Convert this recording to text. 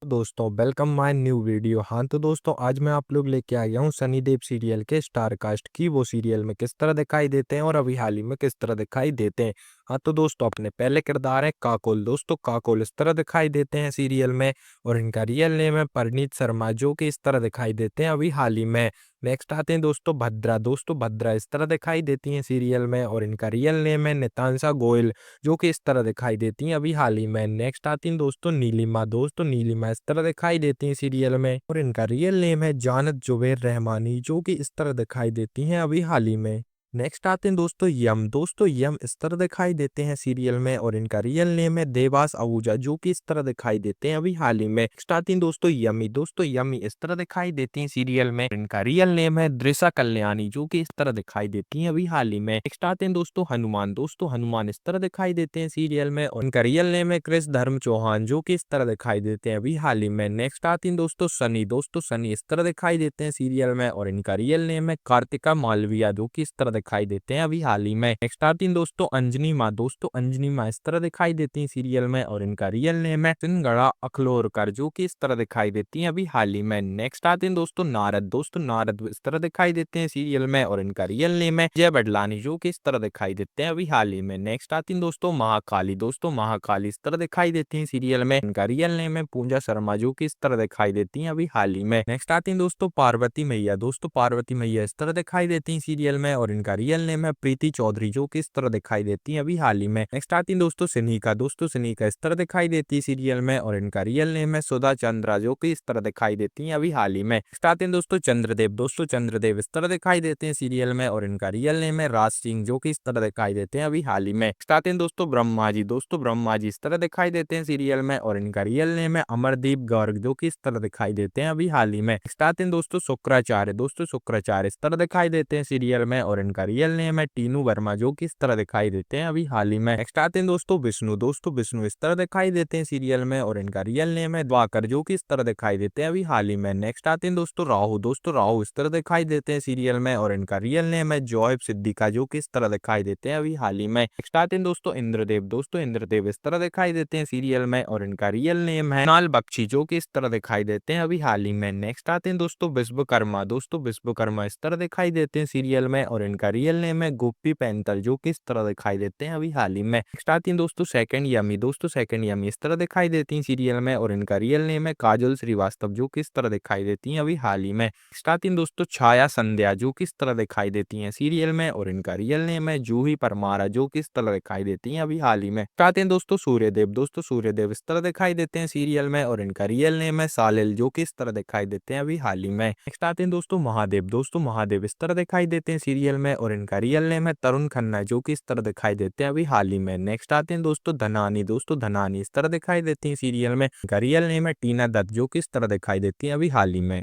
दोस्तों welcome my new video. हाँ तो दोस्तों आज मैं आप लोग लेके आ गया हूँ सनी देव सीरियल के स्टार कास्ट की वो सीरियल में किस तरह दिखाई देते हैं और अभी हाल ही में किस तरह दिखाई देते हैं। हाँ तो दोस्तों अपने पहले किरदार है काकोल। दोस्तों काकोल इस तरह दिखाई देते हैं सीरियल में और इनका रियल नेम है परनीत शर्मा जो कि इस तरह दिखाई देते हैं अभी हाल ही में। नेक्स्ट आते हैं दोस्तों भद्रा। दोस्तों भद्रा इस तरह दिखाई देती हैं सीरियल में और इनका रियल नेम है नितांशा गोयल जो कि इस तरह दिखाई देती हैं अभी हाल ही में। नेक्स्ट आती हैं दोस्तों नीलिमा। दोस्तों नीलिमा इस तरह दिखाई देती हैं सीरियल में और इनका रियल नेम है जानत जुबैर रहमानी जो कि इस तरह दिखाई देती हैं अभी हाल ही में। नेक्स्ट आते हैं दोस्तों यम। दोस्तों यम इस तरह दिखाई देते हैं सीरियल में और इनका रियल नेम है देवास आहूजा जो कि इस तरह दिखाई देते हैं अभी हाल ही में। नेक्स्ट आती हैं दोस्तों यमी। दोस्तों यमी इस तरह दिखाई देती हैं सीरियल में। इनका रियल नेम है दृशा कल्याणी जो कि इस तरह दिखाई देती हैं अभी हाल ही में। नेक्स्ट आते हैं दोस्तों हनुमान। दोस्तों हनुमान इस तरह दिखाई देते हैं सीरियल में और इनका रियल नेम है कृष धर्म चौहान जो कि इस तरह दिखाई देते हैं अभी हाल ही में। नेक्स्ट आती हैं दोस्तों सनी। दोस्तों सनी इस तरह दिखाई देते हैं सीरियल में और इनका रियल नेम है कार्तिका मालविया जो कि इस तरह दिखाई देते हैं अभी हाल ही में। नेक्स्ट आती हैं दोस्तों अंजनी माँ। दोस्तों अंजनी माँ इस तरह दिखाई देती हैं सीरियल में और इनका रियल नेम है सिनगड़ा अखलोरकर जो कि इस तरह दिखाई देती हैं अभी हाल ही में। नेक्स्ट आते हैं दोस्तों नारद। दोस्तों नारद इस तरह दिखाई देते हैं सीरियल में और इनका रियल नेम है जय बडलानी जो कि इस तरह दिखाई देते हैं अभी हाल ही में। नेक्स्ट आती हैं दोस्तों महाकाली। दोस्तों महाकाली इस तरह दिखाई देती हैं सीरियल में। इनका रियल नेम है पूजा शर्मा जो कि इस तरह दिखाई देती हैं अभी हाल ही में। नेक्स्ट आती हैं दोस्तों पार्वती मैया। दोस्तों पार्वती मैया इस तरह दिखाई देती हैं सीरियल में और इनका रियल नेम है प्रीति चौधरी जो कि इस तरह दिखाई देती हैं अभी हाल ही में। नेक्स्ट आती हैं दोस्तों सिनिका। दोस्तों सिनिका इस तरह दिखाई देती है सीरियल में और इनका रियल नेम है सुधा चंद्रा जो कि इस तरह दिखाई देती हैं अभी हाल ही में। नेक्स्ट आते हैं दोस्तों चंद्रदेव। दोस्तों चंद्रदेव इस तरह दिखाई देते हैं सीरियल में और इनका रियल नेम है राज सिंह जो कि इस तरह दिखाई देते हैं अभी हाल ही में। नेक्स्ट आते हैं दोस्तों ब्रह्मा जी। दोस्तों ब्रह्मा जी इस तरह दिखाई देते हैं सीरियल में और इनका रियल नेम है अमरदीप गर्ग जो कि इस तरह दिखाई देते हैं अभी हाल ही में। नेक्स्ट आते हैं दोस्तों शुक्राचार्य। दोस्तों शुक्राचार्य इस तरह दिखाई देते हैं सीरियल में और इनका रियल नेम है टीनू वर्मा जो कि इस तरह दिखाई देते हैं अभी हाल ही में। नेक्स्ट आते हैं दोस्तों विष्णु। दोस्तों विष्णु इस तरह दिखाई देते हैं सीरियल में और इनका रियल नेम है द्वाकर जो कि इस तरह दिखाई देते हैं अभी हाल ही में। नेक्स्ट आते हैं दोस्तों राहु। दोस्तों राहु इस तरह दिखाई देते हैं सीरियल में और इनका रियल नेम है जोएब सिद्दीका जो कि इस तरह दिखाई देते हैं अभी हाल ही में। नेक्स्ट आते हैं दोस्तों इंद्रदेव। दोस्तों इंद्रदेव इस तरह दिखाई देते हैं सीरियल में और इनका रियल नेम है नाल बख्शी जो कि इस तरह दिखाई देते हैं अभी हाल ही में। नेक्स्ट आते हैं दोस्तों विश्वकर्मा। दोस्तों विश्वकर्मा इस तरह दिखाई देते हैं सीरियल में और इनका रियल नेम है गोपी पैंतल जो कि इस तरह दिखाई देते हैं अभी हाल ही में। नेक्स्ट आती हैं दोस्तों सेकंड यमी। दोस्तों सेकंड यमी इस तरह दिखाई देती हैं सीरियल में और इनका रियल नेम है काजल श्रीवास्तव जो कि इस तरह दिखाई देती हैं अभी हाल ही में। नेक्स्ट आती हैं दोस्तों छाया संध्या जो कि इस तरह दिखाई देती हैं सीरियल में और इनका रियल नेम है जूही परमारा जो कि इस तरह दिखाई देती हैं अभी हाल ही में। आते हैं दोस्तों सूर्यदेव। दोस्तों सूर्यदेव इस तरह दिखाई देते हैं सीरियल में और इनका रियल नेम है सालिल जो कि इस तरह दिखाई देते हैं अभी हाल ही में। नेक्स्ट आते हैं दोस्तों महादेव। दोस्तों महादेव इस तरह दिखाई देते हैं सीरियल में और इनका रियल नेम है तरुण खन्ना जो कि इस तरह दिखाई देते हैं अभी हाल ही में। नेक्स्ट आते हैं दोस्तों धनानी। दोस्तों धनानी इस तरह दिखाई देती हैं सीरियल में। इनका रियल नेम है टीना दत्त जो कि इस तरह दिखाई देती है अभी हाल ही में।